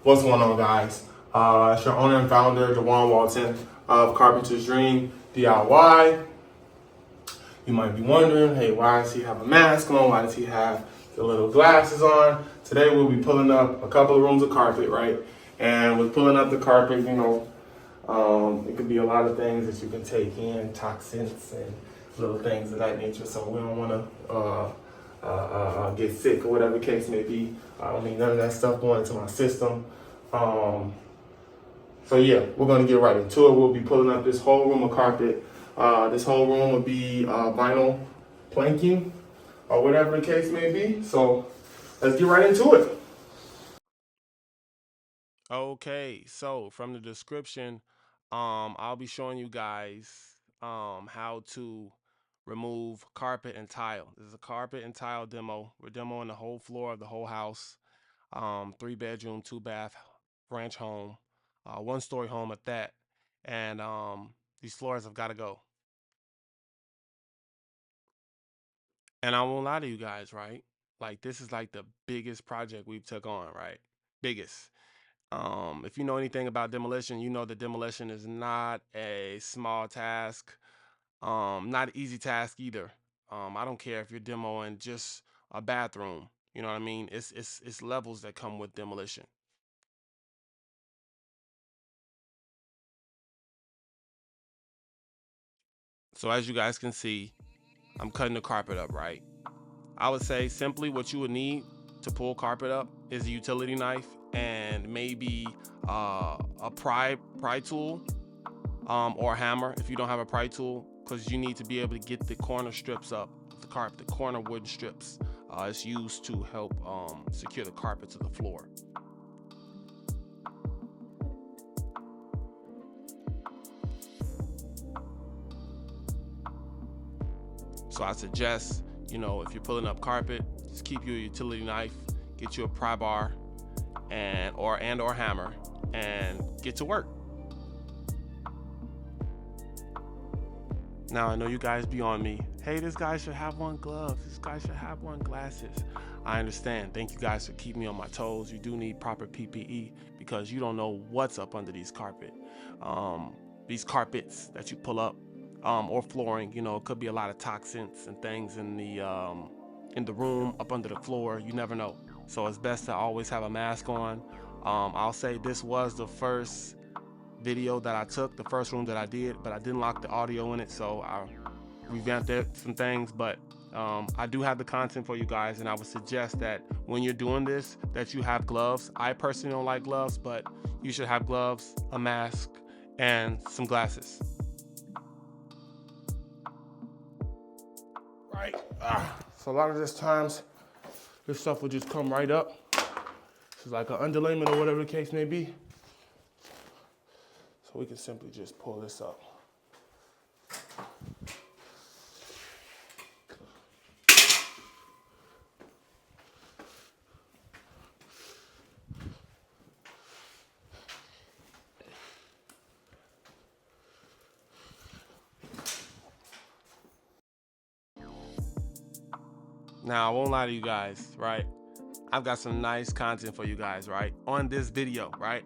What's going on, guys? It's your owner and founder, Dewan Walton of Carpenter's Dream DIY. You might be wondering, hey, why does he have a mask on? Why does he have the little glasses on? Today we'll be pulling up a couple of rooms of carpet, right? And with pulling up the carpet, it could be a lot of things that you can take in, toxins and little things of that nature. So we don't want to get sick or whatever the case may be. I don't need none of that stuff going into my system. So yeah, we're gonna get right into it. We'll be pulling up this whole room of carpet. This whole room will be vinyl planking or whatever the case may be. So let's get right into it. Okay, so from the description, I'll be showing you guys how to remove carpet and tile. This is a carpet and tile demo. We're demoing the whole floor of the whole house. 3-bedroom, 2-bath ranch home, 1-story home at that. And these floors have got to go. And I won't lie to you guys, right? Like, this is like the biggest project we've took on, right? Biggest. If you know anything about demolition, you know that demolition is not a small task, not an easy task either. I don't care if you're demoing just a bathroom. You know what I mean? It's levels that come with demolition. So as you guys can see, I'm cutting the carpet up, right? I would say simply what you would need to pull carpet up is a utility knife and maybe a pry tool, or a hammer if you don't have a pry tool, because you need to be able to get the corner strips up the carpet, the corner wooden strips. It's used to help secure the carpet to the floor. So I suggest, if you're pulling up carpet, just keep your utility knife, get you a pry bar or hammer, and get to work. Now I know you guys be on me. Hey, this guy should have one glove. This guy should have one glasses. I understand. Thank you guys for keeping me on my toes. You do need proper PPE because you don't know what's up under these these carpets that you pull up, or flooring. It could be a lot of toxins and things in the room up under the floor. You never know. So it's best to always have a mask on. I'll say this was the first video that I took, the first room that I did, but I didn't lock the audio in it, so I revamped some things. But I do have the content for you guys, and I would suggest that when you're doing this, that you have gloves. I personally don't like gloves, but you should have gloves, a mask, and some glasses. Right. So a lot of this times, this stuff will just come right up. It's like an underlayment or whatever the case may be. So we can simply just pull this up. Now, I won't lie to you guys, right? I've got some nice content for you guys, right? On this video, right?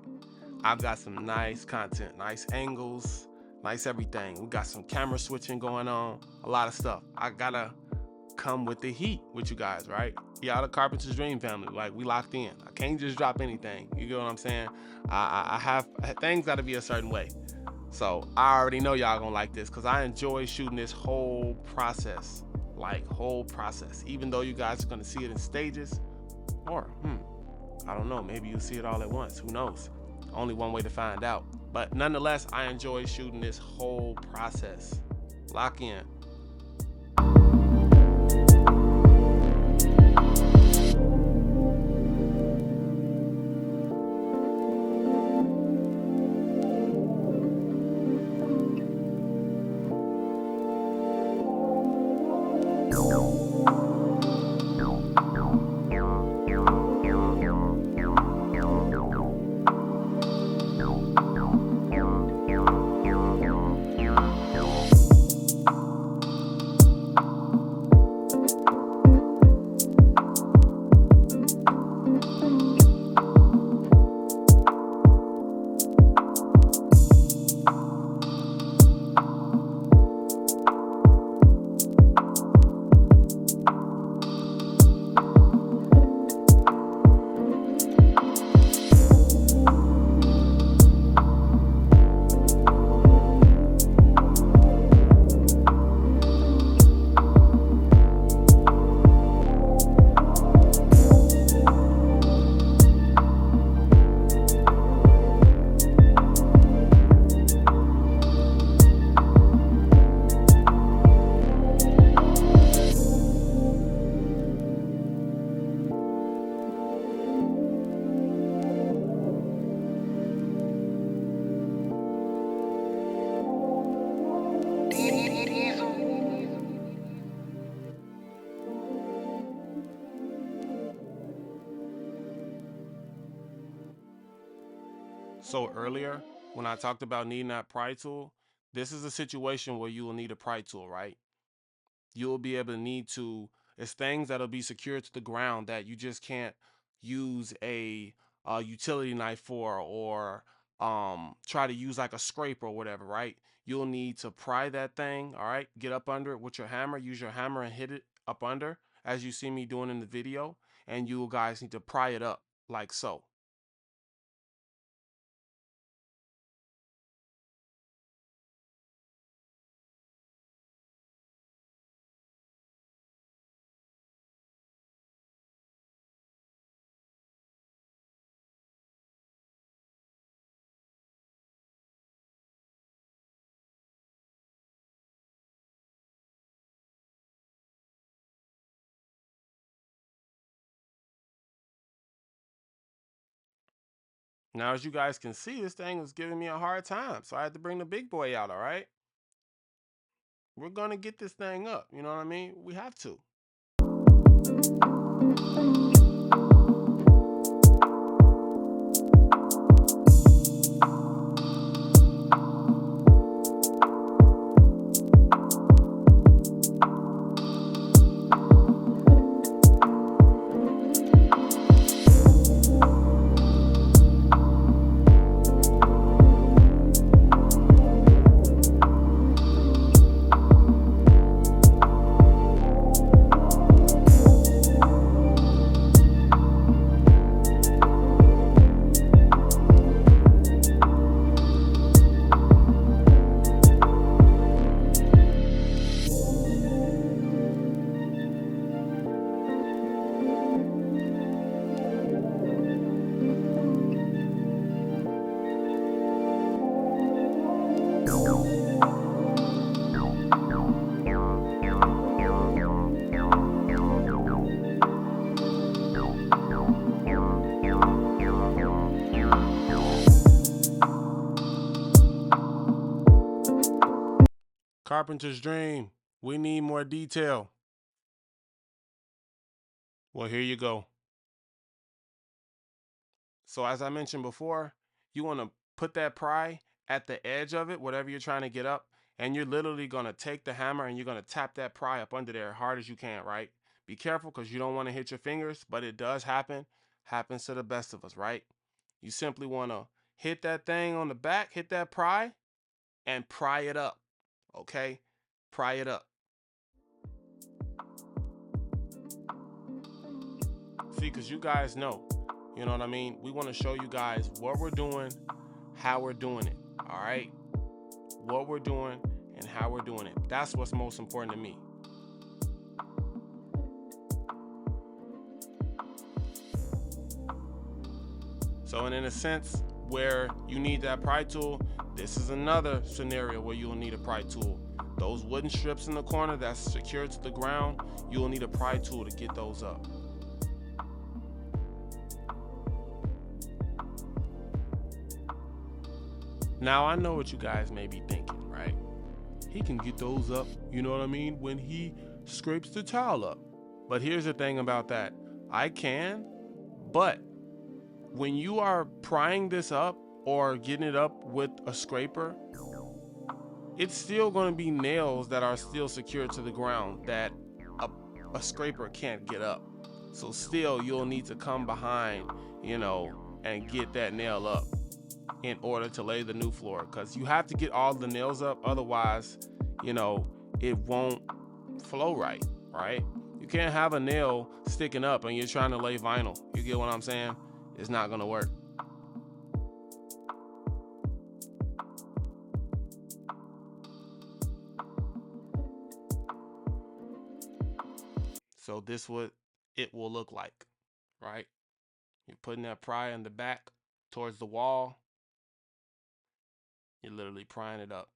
I've got some nice content, nice angles, nice everything. We got some camera switching going on, a lot of stuff. I gotta come with the heat with you guys, right? Y'all the Carpenter's Dream family, like, we locked in. I can't just drop anything. You get what I'm saying? I have things gotta be a certain way. So I already know y'all gonna like this because I enjoy shooting this whole process, even though you guys are gonna see it in stages, or I don't know, maybe you'll see it all at once. Who knows? Only one way to find out. But nonetheless, I enjoy shooting this whole process. Lock in. So earlier, when I talked about needing that pry tool, this is a situation where you will need a pry tool, right? You'll be able to need to, it's things that'll be secured to the ground that you just can't use a utility knife for, or try to use like a scraper or whatever, right? You'll need to pry that thing, all right? Get up under it with your hammer, use your hammer and hit it up under, as you see me doing in the video, and you guys need to pry it up like so. Now, as you guys can see, this thing was giving me a hard time, so I had to bring the big boy out, all right? We're gonna get this thing up, you know what I mean? We have to. Carpenter's dream. We need more detail. Well, here you go. So as I mentioned before, you want to put that pry at the edge of it, whatever you're trying to get up, and you're literally going to take the hammer and you're going to tap that pry up under there as hard as you can, right? Be careful because you don't want to hit your fingers, but it does happen. Happens to the best of us, right? You simply want to hit that thing on the back, hit that pry, and pry it up, okay? Pry it up. See, because you guys know, you know what I mean? We want to show you guys what we're doing, how we're doing it, all right? What we're doing and how we're doing it. That's what's most important to me. So, and in a sense where you need that pry tool, this is another scenario where you'll need a pry tool. Those wooden strips in the corner that's secured to the ground, you'll need a pry tool to get those up. Now, I know what you guys may be thinking, right? He can get those up, you know what I mean, when he scrapes the tile up. But here's the thing about that. I can, but when you are prying this up or getting it up with a scraper, it's still going to be nails that are still secured to the ground that a scraper can't get up. So still, you'll need to come behind, you know, and get that nail up in order to lay the new floor, because you have to get all the nails up, otherwise, you know, it won't flow right. You can't have a nail sticking up and you're trying to lay vinyl. You get what I'm saying? It's not gonna work. So this what it will look like, right? You're putting that pry in the back towards the wall. You're literally prying it up.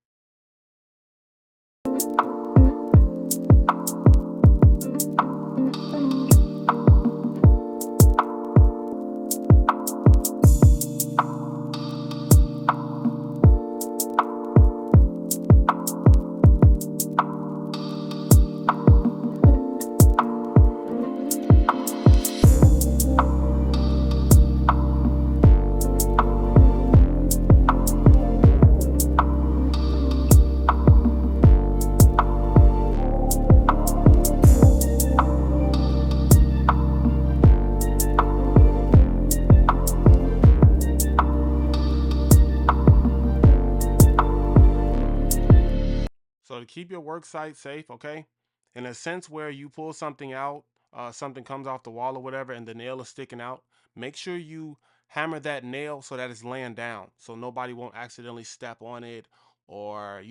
keep your work site safe, okay? In a sense where you pull something out, something comes off the wall or whatever, and the nail is sticking out, make sure you hammer that nail so that it's laying down, so nobody won't accidentally step on it, or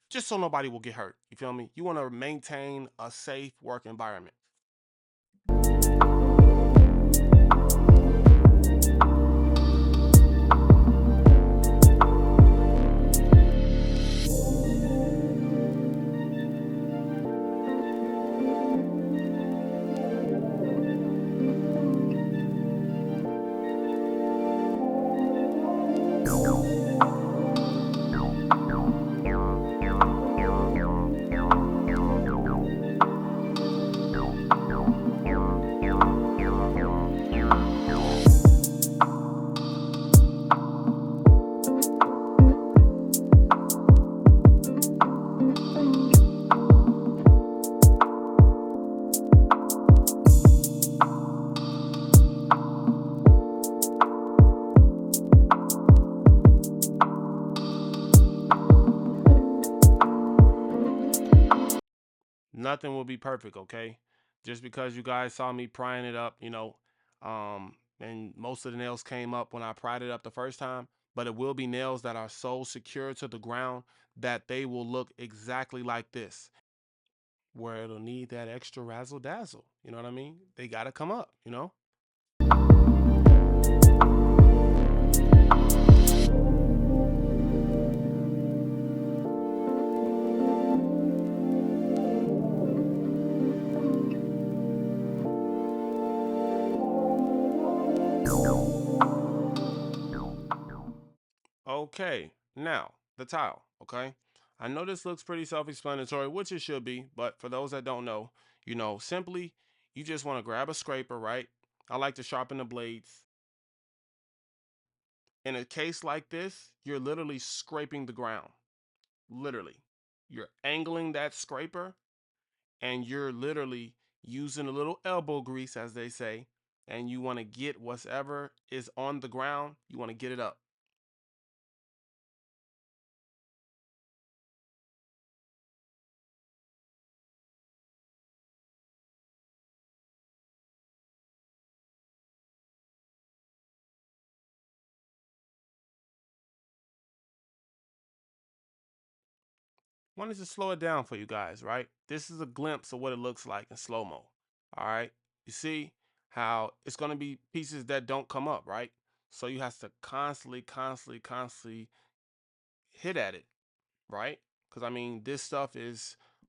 just so nobody will get hurt. You feel me? You want to maintain a safe work environment. Nothing will be perfect, okay? Just because you guys saw me prying it up, and most of the nails came up when I pried it up the first time, but it will be nails that are so secure to the ground that they will look exactly like this, where it'll need that extra razzle dazzle. You know what I mean? They got to come up. Okay, now the tile, okay? I know this looks pretty self-explanatory, which it should be, but for those that don't know, simply you just want to grab a scraper, right? I like to sharpen the blades. In a case like this, you're literally scraping the ground. Literally. You're angling that scraper and you're literally using a little elbow grease, as they say, and you want to get whatever is on the ground, you want to get it up. Wanted to slow it down for you guys, right? This is a glimpse of what it looks like in slow-mo. All right. You see how it's going to be pieces that don't come up, right? So you have to constantly hit at it, right? Because I mean, this stuff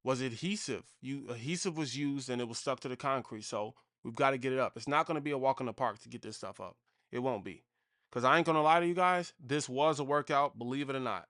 was adhesive. Adhesive was used and it was stuck to the concrete. So we've got to get it up. It's not going to be a walk in the park to get this stuff up. It won't be. Because I ain't going to lie to you guys, this was a workout, believe it or not.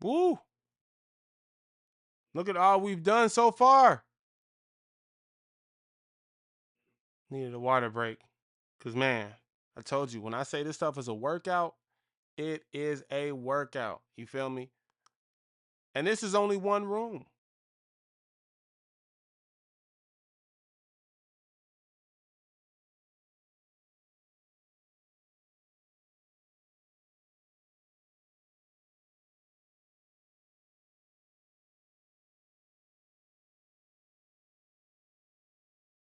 Woo! Look at all we've done so far. Needed a water break. Because, man, I told you, when I say this stuff is a workout, it is a workout. You feel me? And this is only one room.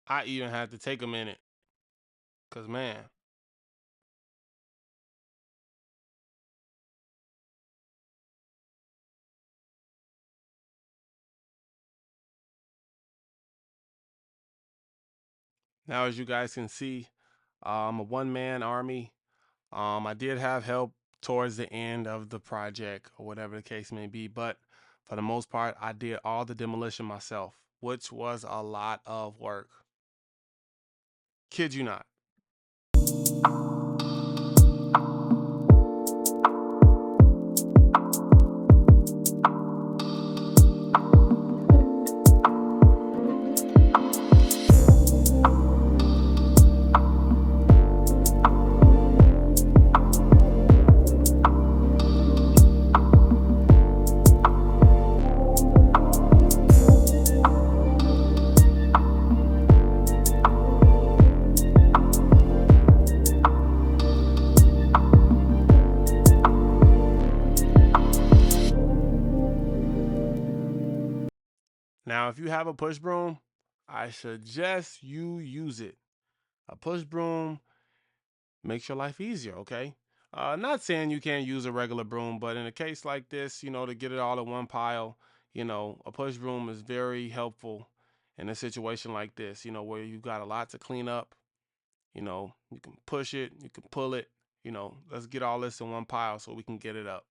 I even had to take a minute, cause man. Now, as you guys can see, I'm a one-man army. I did have help towards the end of the project or whatever the case may be, but for the most part, I did all the demolition myself, which was a lot of work. Kid you not. Now, if you have a push broom, I suggest you use it. A push broom makes your life easier, okay? Not saying you can't use a regular broom, but in a case like this, to get it all in one pile, a push broom is very helpful in a situation like this, where you've got a lot to clean up. You can push it, you can pull it, let's get all this in one pile so we can get it up.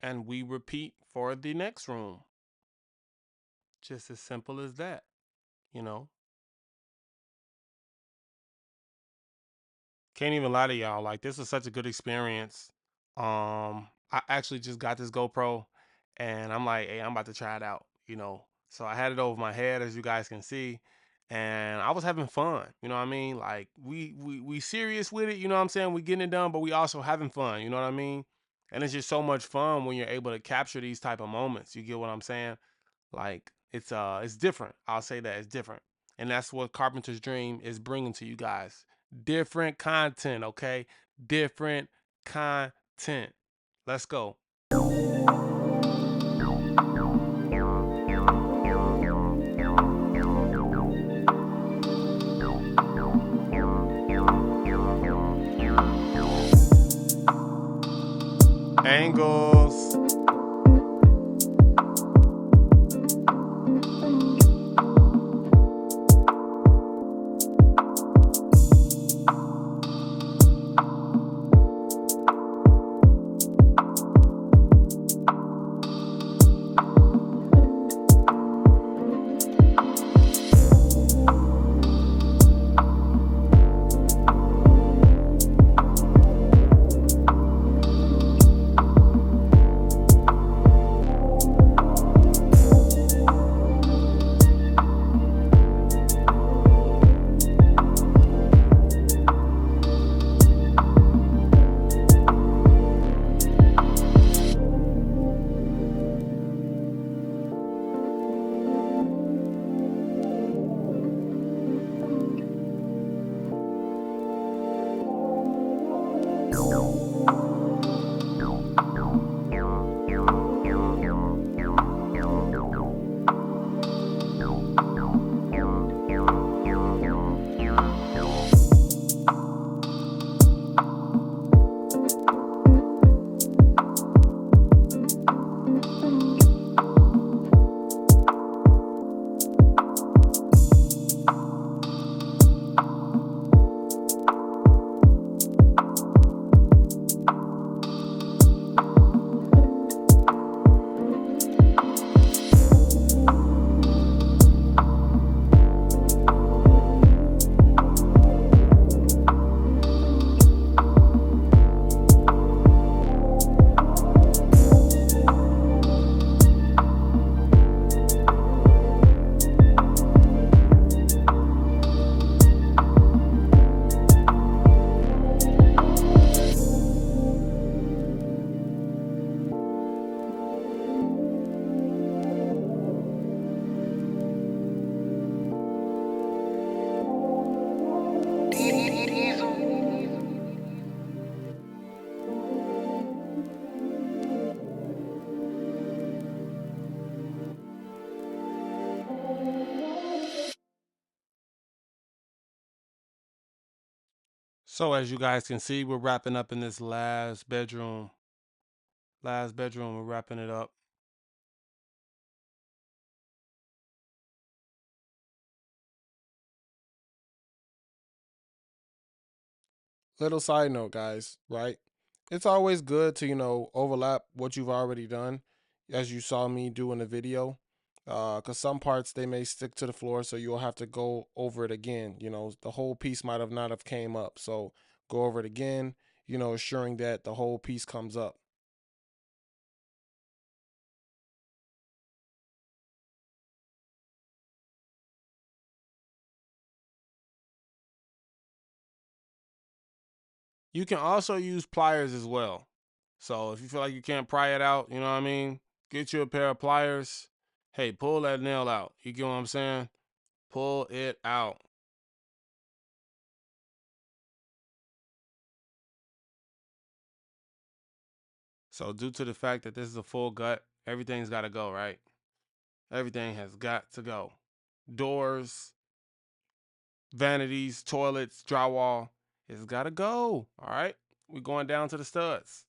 And we repeat for the next room. Just as simple as that, you know. Can't even lie to y'all. Like, this was such a good experience. I actually just got this GoPro and I'm like, hey, I'm about to try it out. So I had it over my head, as you guys can see, and I was having fun. You know what I mean? Like, we serious with it, you know what I'm saying? We getting it done, but we also having fun, you know what I mean? And it's just so much fun when you're able to capture these type of moments. You get what I'm saying? Like, it's different. I'll say that it's different. And that's what Carpenter's Dream is bringing to you guys. Different content, okay? Different content. Let's go. Angles. So as you guys can see, we're wrapping up in this last bedroom. We're wrapping it up. Little side note, guys, right? It's always good to, overlap what you've already done, as you saw me do in the video. Because some parts they may stick to the floor, so you'll have to go over it again. The whole piece might have not have came up, so go over it again. Assuring that the whole piece comes up. You can also use pliers as well. So if you feel like you can't pry it out, you know what I mean? Get you a pair of pliers. Hey, pull that nail out. You get what I'm saying? Pull it out. So due to the fact that this is a full gut, everything's got to go, right? Everything has got to go. Doors, vanities, toilets, drywall, it's got to go. All right? We're going down to the studs.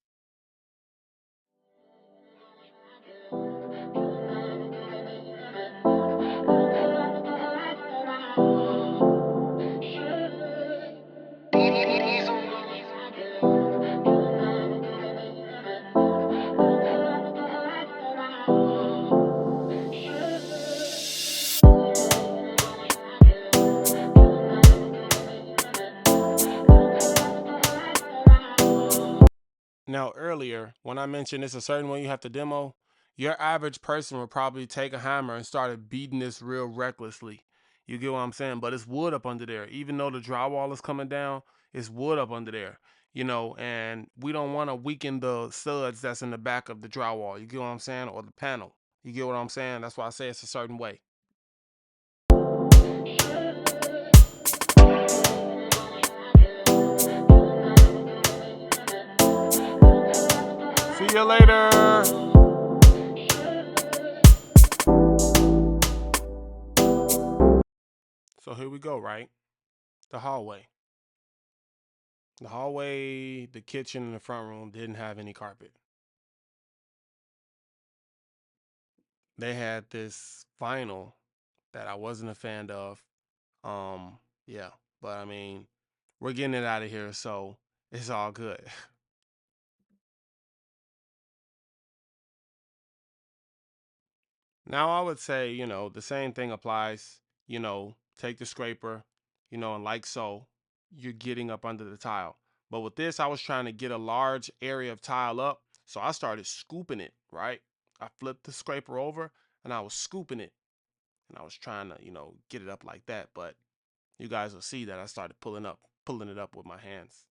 Now, earlier, when I mentioned it's a certain one you have to demo, your average person would probably take a hammer and start beating this real recklessly. You get what I'm saying? But it's wood up under there. Even though the drywall is coming down, it's wood up under there. And we don't want to weaken the studs that's in the back of the drywall. You get what I'm saying? Or the panel. You get what I'm saying? That's why I say it's a certain way. See you later. So here we go, right? The hallway. The hallway, the kitchen, and the front room didn't have any carpet. They had this vinyl that I wasn't a fan of. Yeah, but I mean, we're getting it out of here, so it's all good. Now I would say, the same thing applies. Take the scraper, and like so, you're getting up under the tile. But with this, I was trying to get a large area of tile up, so I started scooping it, right? I flipped the scraper over and I was scooping it, and I was trying to, get it up like that. But you guys will see that I started pulling it up with my hands.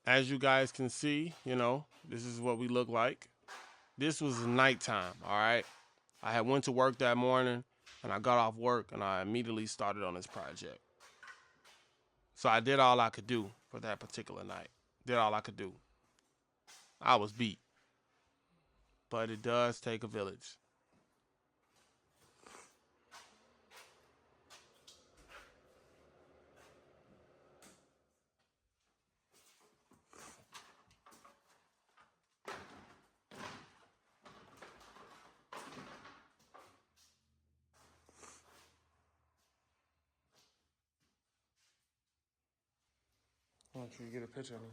As you guys can see, this is what we look like. This was nighttime, all right? I had went to work that morning, and I got off work, and I immediately started on this project. So I did all I could do for that particular night. Did all I could do. I was beat. But it does take a village. I want you to get a picture of me.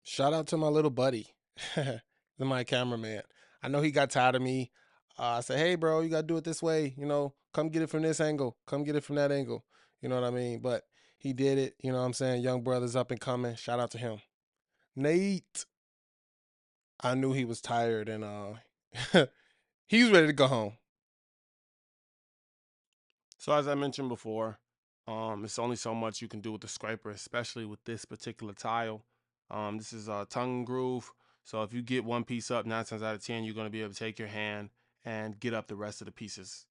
Shout out to my little buddy, my cameraman. I know he got tired of me. I said, hey, bro, you got to do it this way. You know, come get it from this angle. Come get it from that angle. You know what I mean? But he did it. You know what I'm saying? Young brother's up and coming. Shout out to him. Nate. I knew he was tired and he was ready to go home. So as I mentioned before, it's only so much you can do with the scraper, especially with this particular tile. This is a tongue groove. So if you get one piece up, 9 times out of 10, you're going to be able to take your hand and get up the rest of the pieces.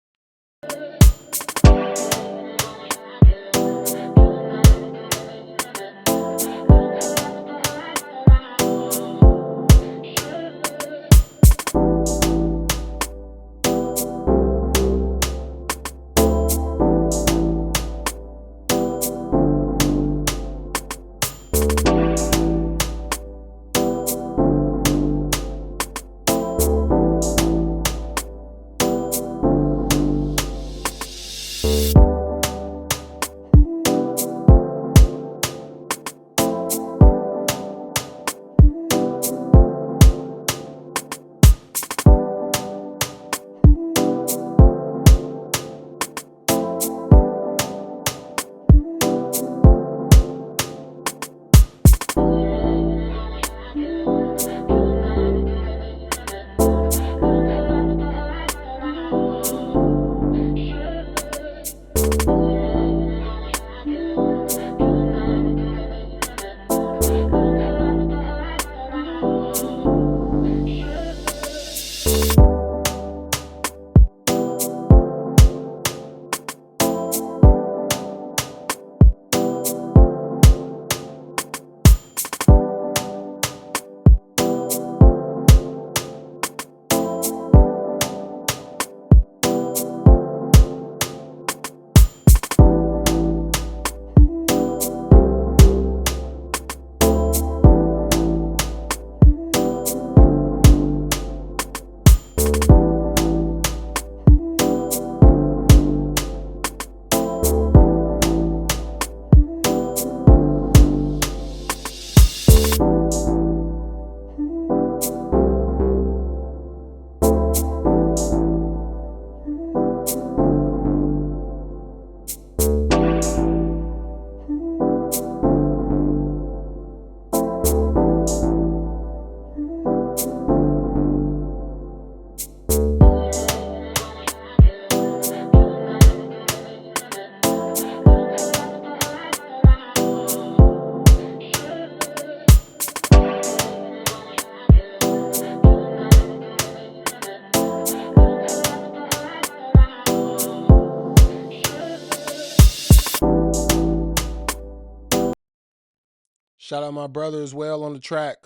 Shout out my brother as well on the track.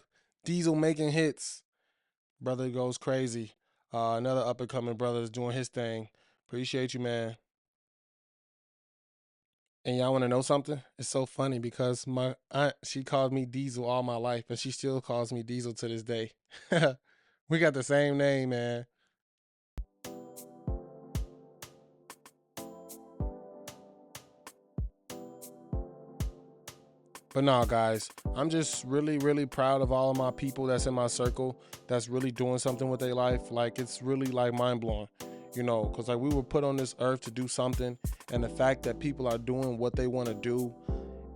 Diesel making hits. Brother goes crazy. Another up and coming brother is doing his thing. Appreciate you, man. And y'all want to know something? It's so funny because my aunt, she called me Diesel all my life, and she still calls me Diesel to this day. We got the same name, man. But no, guys, I'm just really, really proud of all of my people that's in my circle that's really doing something with their life. Like, it's really like mind blowing, you know, because like we were put on this earth to do something, and the fact that people are doing what they want to do,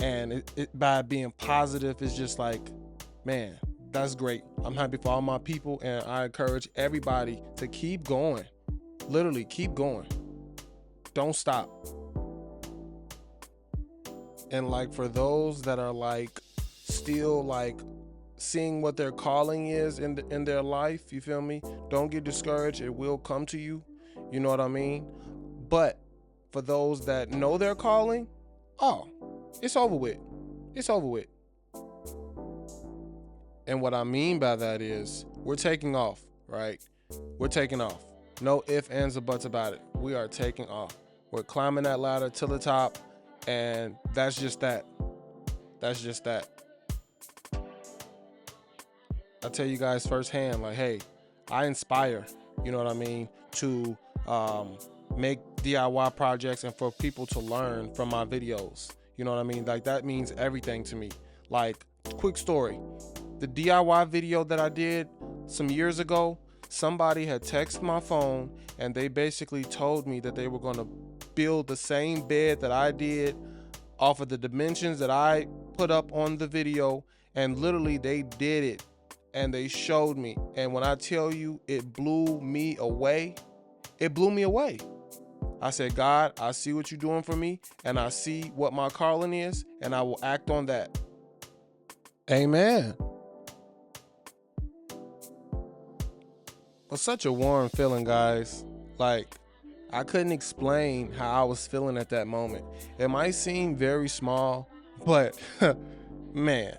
and it by being positive, is just like, man, that's great. I'm happy for all my people, and I encourage everybody to keep going. Literally, keep going. Don't stop. And like for those that are like still like seeing what their calling is in their life, you feel me? Don't get discouraged. It will come to you. You know what I mean? But for those that know their calling, oh, it's over with. It's over with. And what I mean by that is we're taking off, right? We're taking off. No ifs, ands, or buts about it. We are taking off. We're climbing that ladder to the top, and that's just that. That's just that. I tell you guys firsthand, like, hey, I inspire, you know what I mean, to make DIY projects and for people to learn from my videos. You know what I mean? Like, that means everything to me. Like, quick story. The DIY video that I did some years ago, somebody had texted my phone and they basically told me that they were going to build the same bed that I did off of the dimensions that I put up on the video, and literally they did it and they showed me. And when I tell you, it blew me away. It blew me away. I said, God, I see what you're doing for me, and I see what my calling is, and I will act on that. Amen. It's such a warm feeling, guys. Like, I couldn't explain how I was feeling at that moment. It might seem very small, but man,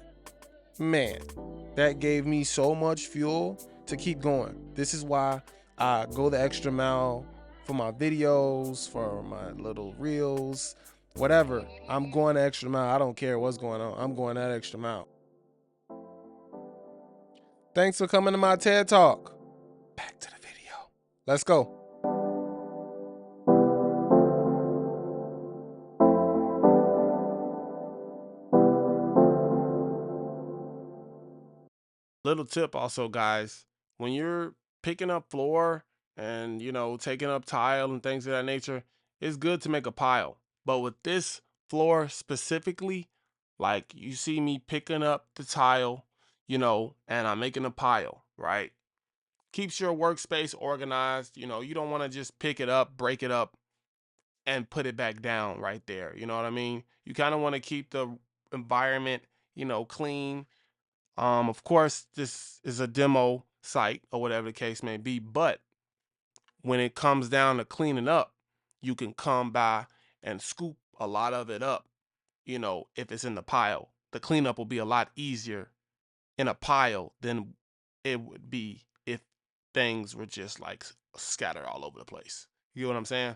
that gave me so much fuel to keep going. This is why I go the extra mile for my videos, for my little reels, whatever. I'm going the extra mile. I don't care what's going on. I'm going that extra mile. Thanks for coming to my TED Talk. Back to the video. Let's go. Little tip also, guys, when you're picking up floor and, taking up tile and things of that nature, it's good to make a pile. But with this floor specifically, like, you see me picking up the tile, and I'm making a pile, right? Keeps your workspace organized. You don't want to just pick it up, break it up, and put it back down right there. You know what I mean? You kind of want to keep the environment, clean. Of course, this is a demo site or whatever the case may be, but when it comes down to cleaning up, you can come by and scoop a lot of it up, if it's in the pile. The cleanup will be a lot easier in a pile than it would be if things were just like scattered all over the place. You know what I'm saying?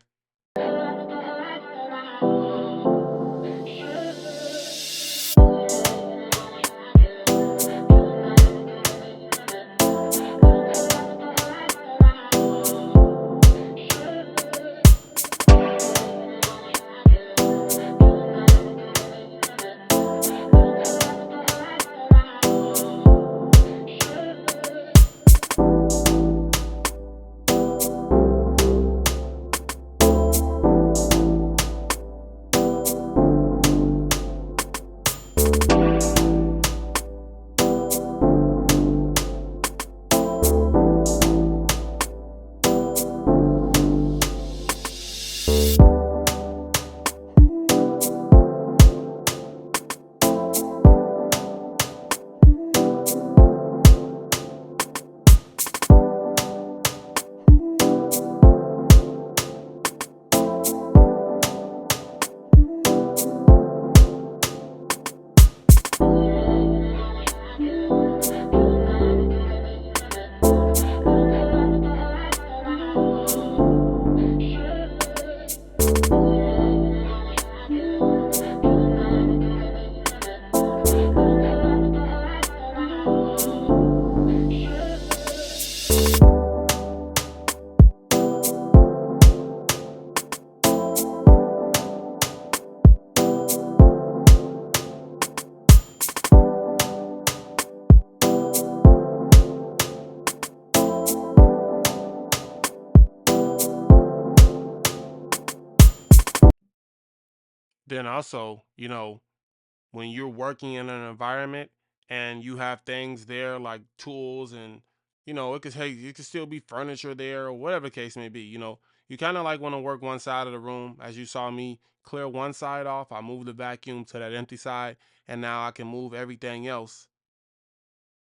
Then also, when you're working in an environment and you have things there like tools and, it could still be furniture there or whatever the case may be, you kind of like want to work one side of the room. As you saw me clear one side off, I moved the vacuum to that empty side, and now I can move everything else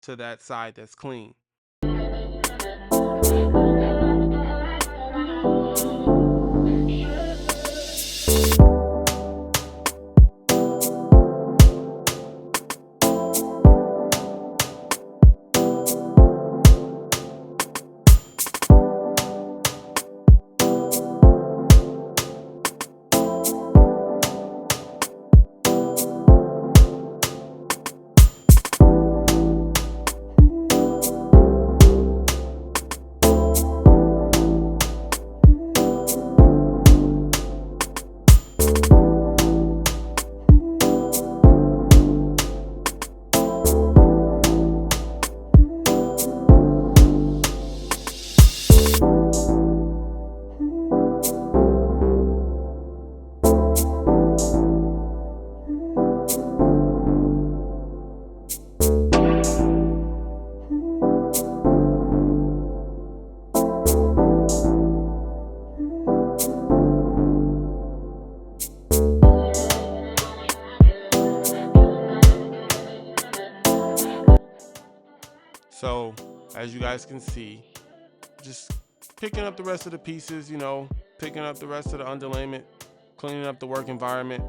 to that side that's clean. So as you guys can see, just picking up the rest of the pieces, you know, picking up the rest of the underlayment, cleaning up the work environment.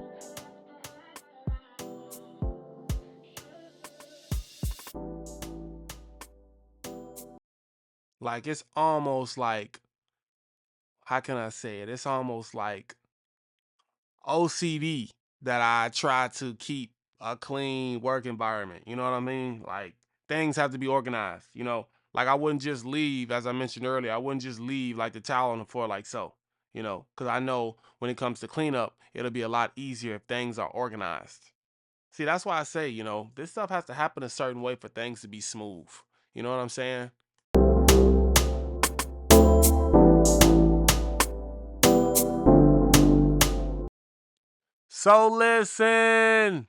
Like it's almost like, how can I say it? It's almost like OCD that I try to keep a clean work environment. You know what I mean? Like things have to be organized, you know? Like I wouldn't just leave, as I mentioned earlier, I wouldn't just leave like the towel on the floor like so, you know, because I know when it comes to cleanup, it'll be a lot easier if things are organized. See, that's why I say, you know, this stuff has to happen a certain way for things to be smooth. You know what I'm saying? So listen,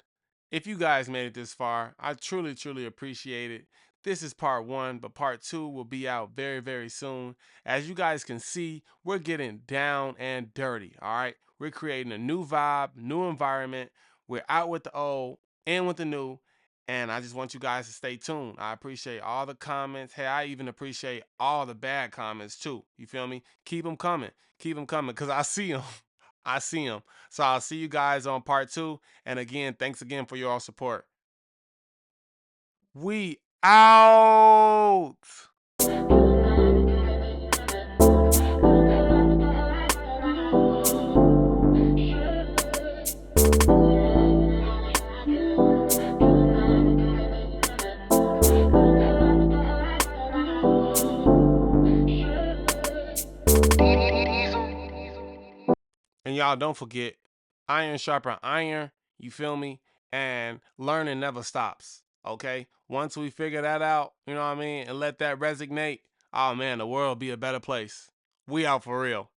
if you guys made it this far, I truly, truly appreciate it. This is part one, but part two will be out very, very soon. As you guys can see, we're getting down and dirty, all right? We're creating a new vibe, new environment. We're out with the old, in with the new, and I just want you guys to stay tuned. I appreciate all the comments. Hey, I even appreciate all the bad comments too. You feel me? Keep them coming. Keep them coming, because I see them. I see them. So I'll see you guys on part two. And again, thanks again for your all support. We out. And y'all don't forget, iron sharpen iron, you feel me? And learning never stops, okay? Once we figure that out, you know what I mean, and let that resonate, oh man, the world will be a better place. We out for real.